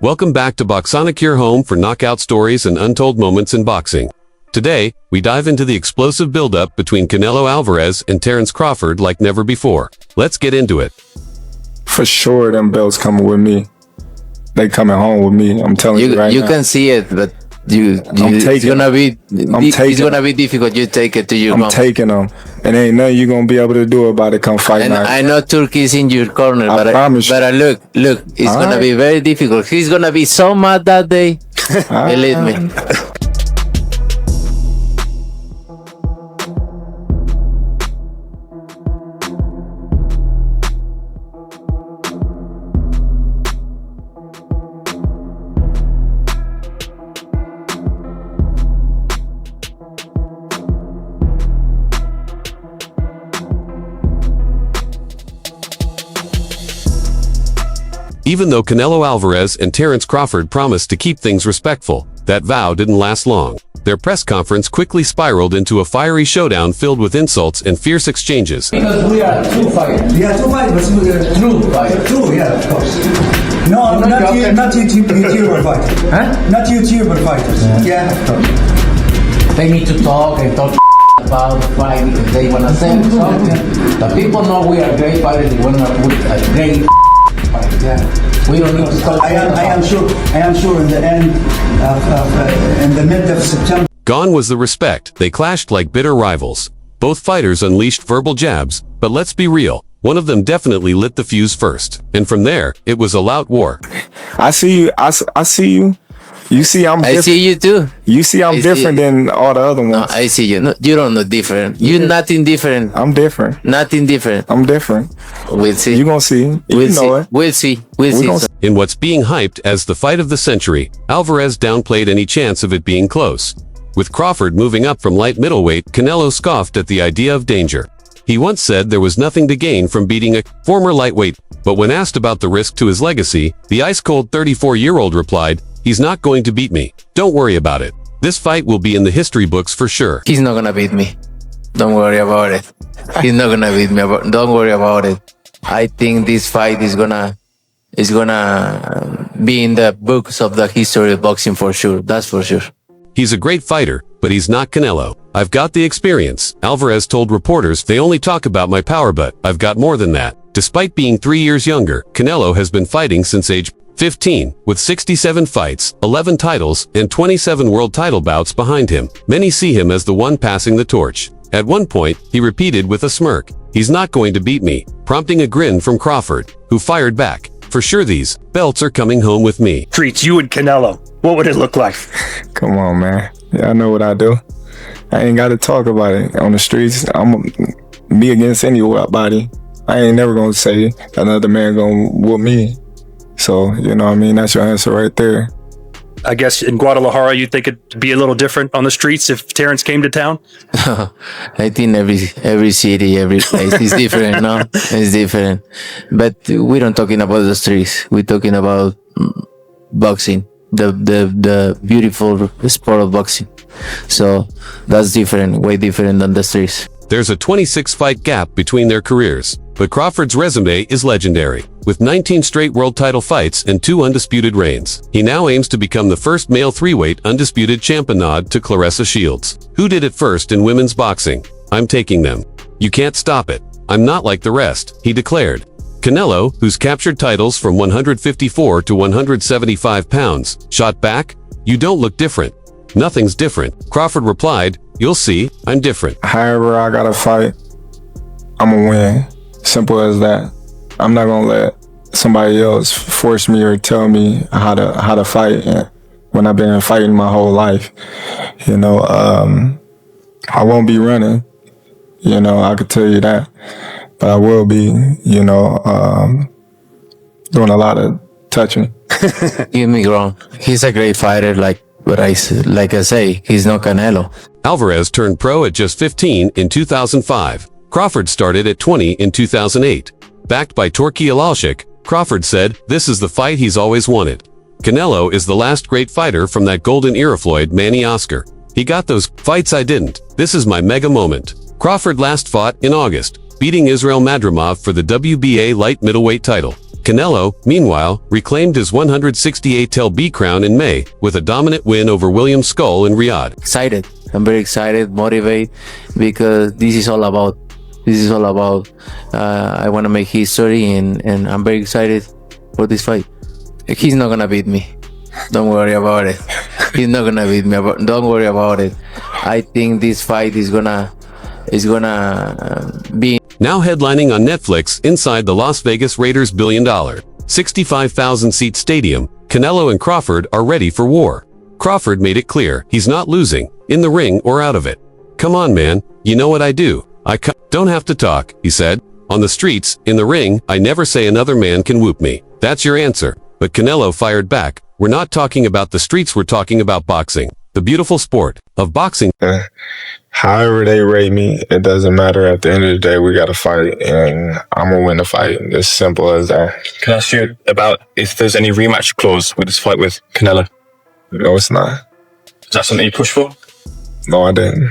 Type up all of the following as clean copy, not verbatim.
Welcome back to Boxonic, your home for knockout stories and untold moments in boxing. Today, we dive into the explosive build-up between Canelo Alvarez and Terence Crawford like never before. Let's get into it. For sure, them belts coming with me. They coming home with me. I'm telling you right now. You can see it, but it's gonna be difficult. You take it to your mom. I'm taking them, and ain't nothing you gonna be able to do about it. Come fight night. I know Turkey's in your corner, I promise you. look, it's gonna be very difficult. He's gonna be so mad that day. Believe me. Even though Canelo Alvarez and Terence Crawford promised to keep things respectful, that vow didn't last long. Their press conference quickly spiraled into a fiery showdown filled with insults and fierce exchanges. Because we are true fighters. We are true fighters, but we are true fighters. True, yeah, of course. No, not YouTuber fighters. Huh? Not YouTuber fighters. Yeah, of course. They need to talk and talk about the fight because they want to say something. The people know we are great fighters. They want to put a great fight. Yeah. We don't need to talk. I am sure in the end in the mid of September. Gone was the respect. They clashed like bitter rivals. Both fighters unleashed verbal jabs, but let's be real. One of them definitely lit the fuse first. And from there, it was a loud war. I see you. I see you. You see I'm different. I see you too. You see I'm different than all the other ones. No, I see you. No, you don't look different. You're nothing different. I'm different. Nothing different. I'm different. We'll see. You gonna see. We'll you know it. We'll see. We'll see. In what's being hyped as the fight of the century, Alvarez downplayed any chance of it being close. With Crawford moving up from light middleweight, Canelo scoffed at the idea of danger. He once said there was nothing to gain from beating a former lightweight, but when asked about the risk to his legacy, the ice-cold 34-year-old replied, "He's not going to beat me. Don't worry about it. This fight will be in the history books for sure." He's not gonna beat me. Don't worry about it. He's not gonna beat me. Don't worry about it. I think this fight is gonna be in the books of the history of boxing for sure. That's for sure. He's a great fighter, but he's not Canelo. "I've got the experience," Alvarez told reporters. "They only talk about my power, but I've got more than that." Despite being 3 years younger, Canelo has been fighting since age 15, with 67 fights, 11 titles, and 27 world title bouts behind him. Many see him as the one passing the torch. At one point, he repeated with a smirk, "He's not going to beat me," prompting a grin from Crawford, who fired back, "For sure these belts are coming home with me." Treats you and Canelo. What would it look like? Come on, man. Yeah, I know what I do. I ain't got to talk about it on the streets. I'm me against anybody. I ain't never gonna say another man gonna whoop me. So, you know what I mean? That's your answer right there. I guess in Guadalajara, you think it'd be a little different on the streets if Terence came to town? I think every city, every place is different, no? It's different. But we don't talking about the streets. We're talking about boxing, the beautiful sport of boxing. So that's different, way different than the streets. There's a 26-fight gap between their careers, but Crawford's resume is legendary. With 19 straight world title fights and 2 undisputed reigns, he now aims to become the first male 3-weight undisputed champion, nod to Claressa Shields. Who did it first in women's boxing? "I'm taking them. You can't stop it. I'm not like the rest," he declared. Canelo, who's captured titles from 154 to 175 pounds, shot back, "You don't look different." "Nothing's different," Crawford replied. "You'll see, I'm different." However I gotta fight, I'm gonna win. Simple as that. I'm not gonna let somebody else force me or tell me how to fight when I've been fighting my whole life. You know, I won't be running. You know, I could tell you that. But I will be, you know, doing a lot of touching. Get me wrong. He's a great fighter, like I say, he's not Canelo. Alvarez turned pro at just 15 in 2005. Crawford started at 20 in 2008. Backed by Torki Alalshik, Crawford said, "This is the fight he's always wanted." Canelo is the last great fighter from that golden era Floyd Manny Oscar. "He got those fights I didn't. This is my mega moment." Crawford last fought in August, beating Israel Madrimov for the WBA light middleweight title. Canelo, meanwhile, reclaimed his 168-LB crown in May with a dominant win over William Skull in Riyadh. Excited. I'm very excited, motivated, because this is all about. I want to make history, and I'm very excited for this fight. He's not gonna beat me. Don't worry about it. He's not gonna beat me. Don't worry about it. I think this fight is gonna be. Now headlining on Netflix inside the Las Vegas Raiders' billion-dollar, 65,000-seat stadium, Canelo and Crawford are ready for war. Crawford made it clear he's not losing, in the ring or out of it. "Come on, man, you know what I do. Don't have to talk," he said. "On the streets, in the ring, I never say another man can whoop me. That's your answer." But Canelo fired back. "We're not talking about the streets, we're talking about boxing. The beautiful sport of boxing." However they rate me, it doesn't matter. At the end of the day, we got to fight, and I'm going to win the fight. It's simple as that. Can I ask you about if there's any rematch clause with this fight with Canelo? No, it's not. Is that something you push for? No, I didn't.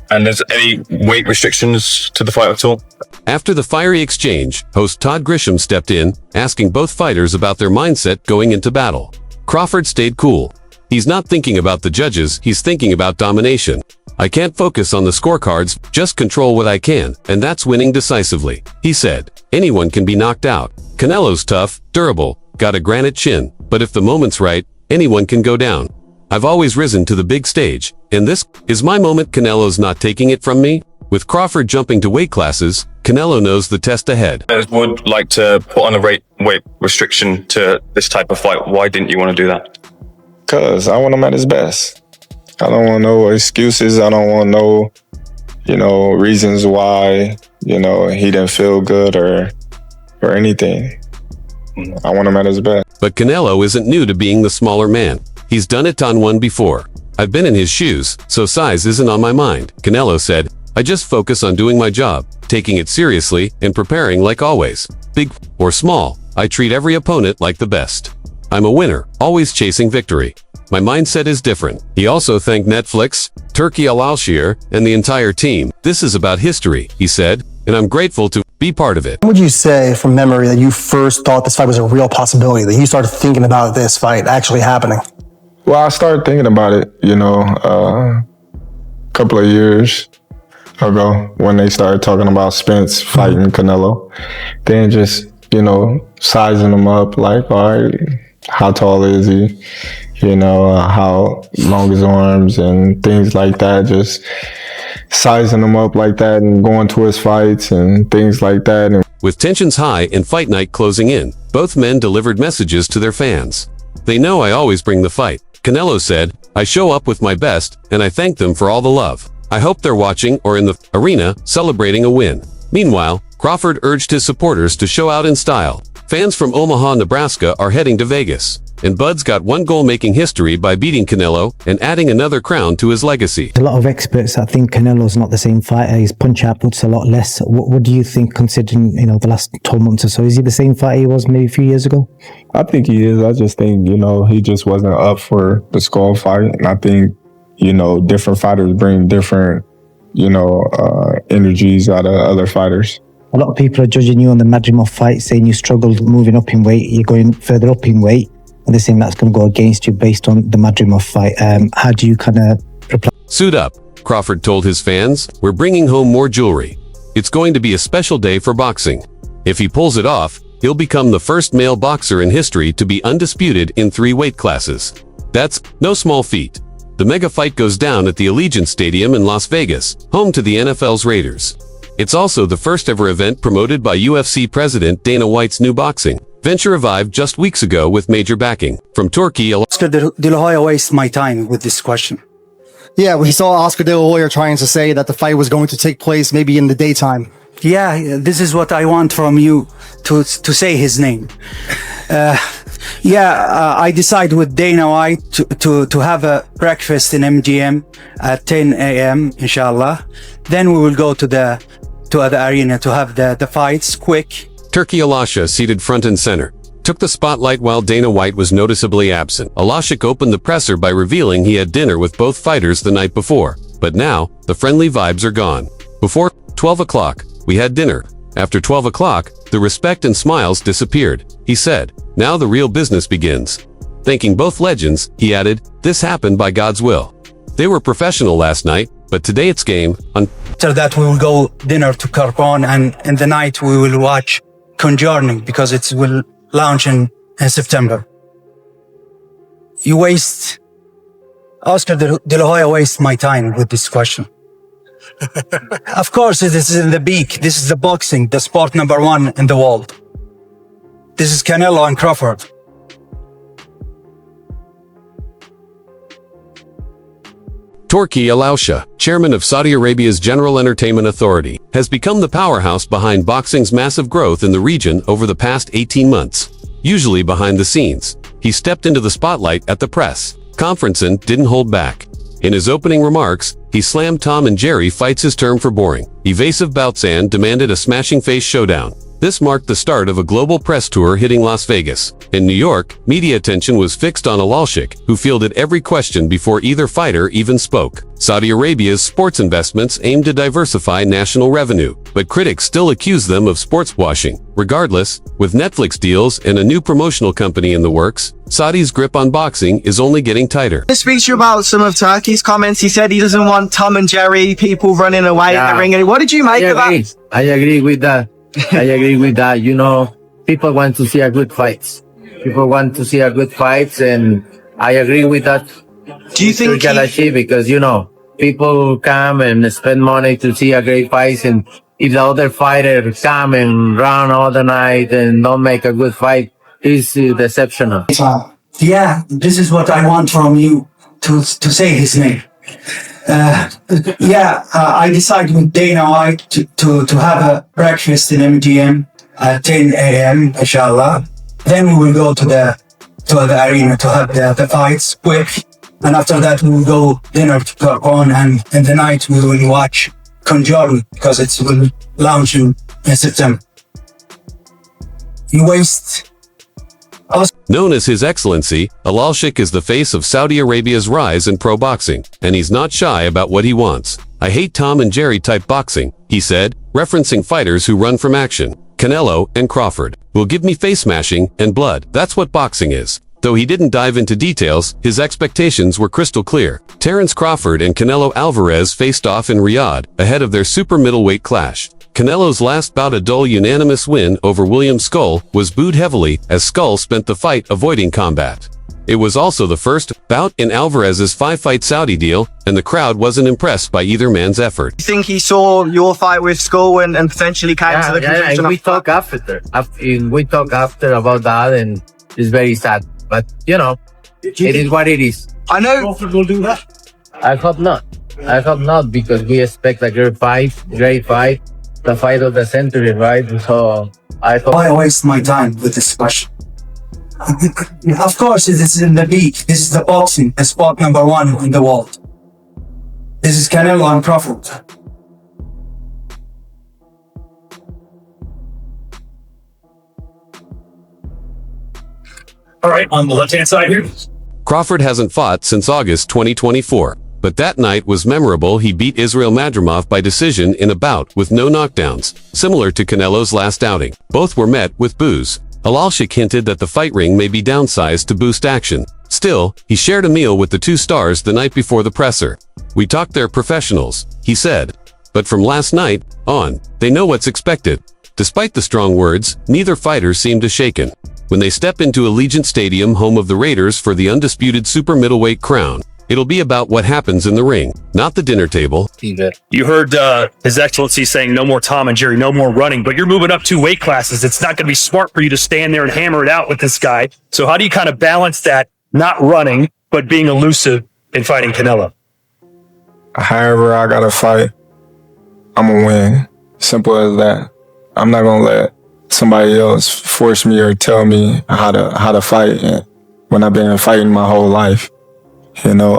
And there's any weight restrictions to the fight at all? After the fiery exchange, host Todd Grisham stepped in, asking both fighters about their mindset going into battle. Crawford stayed cool. He's not thinking about the judges, he's thinking about domination. "I can't focus on the scorecards, just control what I can, and that's winning decisively," he said. "Anyone can be knocked out. Canelo's tough, durable, got a granite chin, but if the moment's right, anyone can go down. I've always risen to the big stage, and this is my moment. Canelo's not taking it from me." With Crawford jumping to weight classes, Canelo knows the test ahead. I would like to put on a weight restriction to this type of fight. Why didn't you want to do that? Because I want him at his best. I don't want no excuses. I don't want no, reasons why, he didn't feel good or anything. I want him at his best. But Canelo isn't new to being the smaller man. He's done it on one before. "I've been in his shoes, so size isn't on my mind," Canelo said. "I just focus on doing my job, taking it seriously, and preparing like always. Big or small, I treat every opponent like the best. I'm a winner, always chasing victory. My mindset is different." He also thanked Netflix, Turki Al-Shir, and the entire team. "This is about history," he said, "and I'm grateful to be part of it." When would you say, from memory, that you first thought this fight was a real possibility, that you started thinking about this fight actually happening? Well, I started thinking about it, a couple of years ago when they started talking about Spence fighting Canelo. Then just, sizing him up, like, all right, how tall is he? How long his arms and things like that. Just sizing him up like that and going to his fights and things like that. And with tensions high and fight night closing in, both men delivered messages to their fans. "They know I always bring the fight," Canelo said. "I show up with my best, and I thank them for all the love. I hope they're watching or in the arena celebrating a win." Meanwhile, Crawford urged his supporters to show out in style. Fans from Omaha, Nebraska are heading to Vegas, and Bud's got one goal making history by beating Canelo and adding another crown to his legacy. A lot of experts that think Canelo's not the same fighter. His punch output's a lot less. What do you think, considering the last 12 months or so? Is he the same fighter he was maybe a few years ago? I think he is. I just think, he just wasn't up for the Skull fight. And I think, different fighters bring different, energies out of other fighters. A lot of people are judging you on the Madrimov fight, saying you struggled moving up in weight. You're going further up in weight. And they're saying that's going to go against you based on the Madrimov fight. How do you kind of reply? "Suit up," Crawford told his fans. "We're bringing home more jewelry. It's going to be a special day for boxing. If he pulls it off, he'll become the first male boxer in history to be undisputed in 3 weight classes. That's no small feat." The mega fight goes down at the Allegiant Stadium in Las Vegas, home to the NFL's Raiders. It's also the first ever event promoted by UFC President Dana White's new boxing venture, revived just weeks ago with major backing from Turkey. Oscar De La Hoya wastes my time with this question. Yeah, we saw Oscar De La Hoya trying to say that the fight was going to take place maybe in the daytime. Yeah, this is what I want from you to say his name. I decide with Dana White to have a breakfast in MGM at 10 a.m. inshallah. Then we will go to the arena to have the fights quick. Turki Al-Shir, seated front and center, took the spotlight while Dana White was noticeably absent. Al-Shir opened the presser by revealing he had dinner with both fighters the night before. But now, the friendly vibes are gone. "Before 12 o'clock, we had dinner, After 12 o'clock, the respect and smiles disappeared. He said, "Now the real business begins." Thanking both legends, he added, "This happened by God's will." They were professional last night, but today it's game on. After that, we will go dinner to Carbon, and in the night we will watch Conjuring because it will launch in September. You waste, Oscar De La Hoya wastes my time with this question. Of course, this is in the peak. This is the boxing, the sport number one in the world. This is Canelo and Crawford. Turki Al-Sheikh, chairman of Saudi Arabia's General Entertainment Authority, has become the powerhouse behind boxing's massive growth in the region over the past 18 months. Usually behind the scenes, he stepped into the spotlight at the press conference and didn't hold back. In his opening remarks, he slammed Tom and Jerry fights his term for boring, evasive bouts and demanded a smashing face showdown. This marked the start of a global press tour hitting Las Vegas. In New York, media attention was fixed on Al-Sheikh, who fielded every question before either fighter even spoke. Saudi Arabia's sports investments aim to diversify national revenue, but critics still accuse them of sports washing. Regardless, with Netflix deals and a new promotional company in the works, Saudi's grip on boxing is only getting tighter. To speak to you about some of Turkey's comments, he said he doesn't want Tom and Jerry, people running away in the ring. What did you make of that? I agree with that. I agree with that. You know, people want to see a good fights. People want to see a good fights, and I agree with that. Do you think because, you know, people come and spend money to see a great fight, and if the other fighter come and run all the night and don't make a good fight, it's deceptional. Yeah, this is what I want from you to say his name. I decided with Dana White to have a breakfast in MGM at 10 a.m. inshallah. Then we will go to the arena to have the fights quick, and after that we will go dinner to Carbon, and in the night we will watch Conjuring because it will launch in September. You waste. Known as His Excellency, Al-Sheikh is the face of Saudi Arabia's rise in pro boxing, and he's not shy about what he wants. "I hate Tom and Jerry type boxing," he said, referencing fighters who run from action. Canelo and Crawford will give me face smashing and blood. That's what boxing is. Though he didn't dive into details, his expectations were crystal clear. Terence Crawford and Canelo Alvarez faced off in Riyadh, ahead of their super middleweight clash. Canelo's last bout, a dull unanimous win over William Skull, was booed heavily as Skull spent the fight avoiding combat. It was also the first bout in Alvarez's 5-fight Saudi deal, and the crowd wasn't impressed by either man's effort. You think he saw your fight with Skull and potentially came to the conclusion? And we talk after. We talk after about that, and it's very sad. But, you know, it is what it is. I know. Crawford will do that. I hope not. I hope not, because we expect a great fight. The fight of the century, right? So I hope. Why waste my time with this question? Of course, this is in the peak. This is the boxing, the sport number one in the world. This is Canelo and Crawford. All right, on the left-hand side here. Crawford hasn't fought since August 2024. But that night was memorable. He beat Israel Madrimov by decision in a bout with no knockdowns, similar to Canelo's last outing. Both were met with boos. Al-Sheikh hinted that the fight ring may be downsized to boost action. Still, he shared a meal with the two stars the night before the presser. "We talked, they're professionals," he said. But from last night on, they know what's expected. Despite the strong words, neither fighter seemed shaken. When they step into Allegiant Stadium, home of the Raiders, for the undisputed super middleweight crown, it'll be about what happens in the ring, not the dinner table. You heard His Excellency saying no more Tom and Jerry, no more running, but you're moving up 2 weight classes. It's not going to be smart for you to stand there and hammer it out with this guy. So how do you kind of balance that, not running, but being elusive in fighting Canelo? However I gotta fight, I'm gonna win. Simple as that. I'm not gonna let somebody else force me or tell me how to fight when I've been fighting my whole life. You know,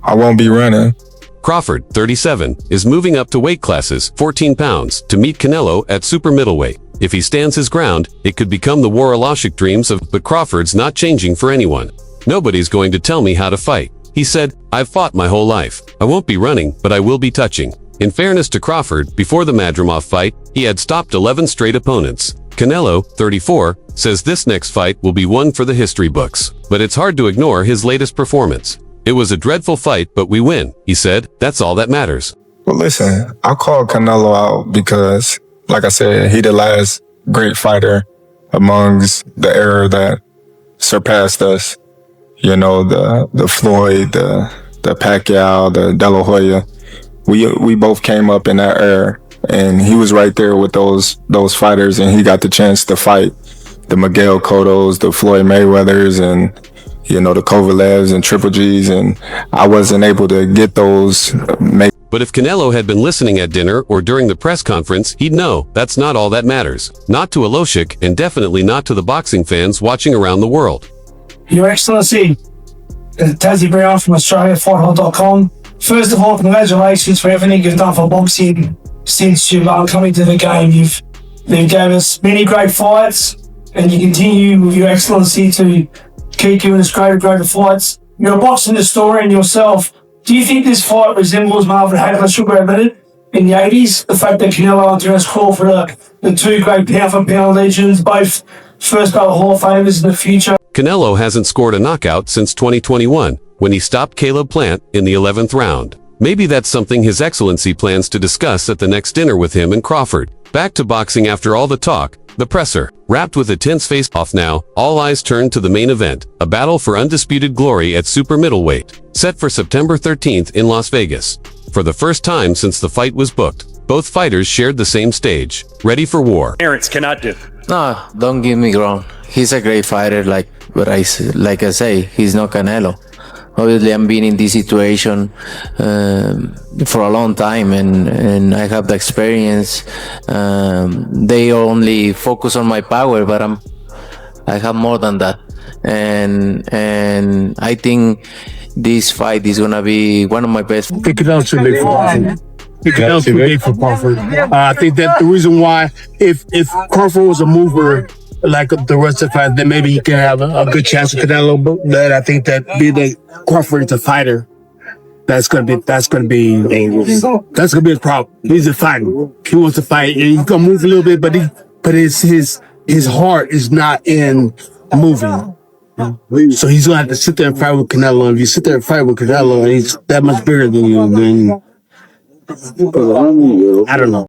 I won't be running. Crawford, 37, is moving up to weight classes, 14 pounds, to meet Canelo at super middleweight. If he stands his ground, it could become the war Al-Sheikh dreams of, but Crawford's not changing for anyone. "Nobody's going to tell me how to fight," he said. "I've fought my whole life. I won't be running, but I will be touching." In fairness to Crawford, before the Madrimov fight, he had stopped 11 straight opponents. Canelo, 34, says this next fight will be one for the history books. But it's hard to ignore his latest performance. It was a dreadful fight, but we win, he said. That's all that matters. Well, listen, I called Canelo out because, like I said, he the last great fighter amongst the era that surpassed us. You know, the Floyd, the Pacquiao, the De La Hoya. We both came up in that era, and he was right there with those fighters, and he got the chance to fight the Miguel Cottos, the Floyd Mayweathers, and the Kovalevs and Triple G's, and I wasn't able to get those. But if Canelo had been listening at dinner or during the press conference, he'd know that's not all that matters. Not to Aloshik, and definitely not to the boxing fans watching around the world. Your Excellency, Tazzy Brown from Australia, FightHall.com. First of all, congratulations for everything you've done for boxing since you've coming to the game. You gave us many great fights, and you continue with Your Excellency to keep giving us greater fights. You're a boxing historian yourself. Do you think this fight resembles Marvin Hagler should be admitted in the 80s? The fact that Canelo and Terence Crawford are the two great pound-for-pound legends, both first ballot Hall of Famers in the future. Canelo hasn't scored a knockout since 2021, when he stopped Caleb Plant in the 11th round. Maybe that's something His Excellency plans to discuss at the next dinner with him and Crawford. Back to boxing after all the talk, the presser. Wrapped with a tense face-off now, all eyes turn to the main event, a battle for undisputed glory at super middleweight, set for September 13th in Las Vegas. For the first time since the fight was booked, both fighters shared the same stage, ready for war. Terence cannot do. No, don't get me wrong. He's a great fighter, like I say, he's not Canelo. Obviously, I'm been in this situation for a long time, and I have the experience. They only focus on my power, but I have more than that, and I think this fight is gonna be one of my best. It could also be for Crawford. It could also be for Crawford. I think that the reason why, if Crawford was a mover like the rest of the fight, then maybe he can have a good chance with Canelo. But I think that being that Crawford is a fighter, that's gonna be his problem. He's a fighter. He wants to fight. He's gonna move a little bit, but his heart is not in moving. So he's gonna have to sit there and fight with Canelo. And if you sit there and fight with Canelo, and he's that much bigger than you, then I don't know.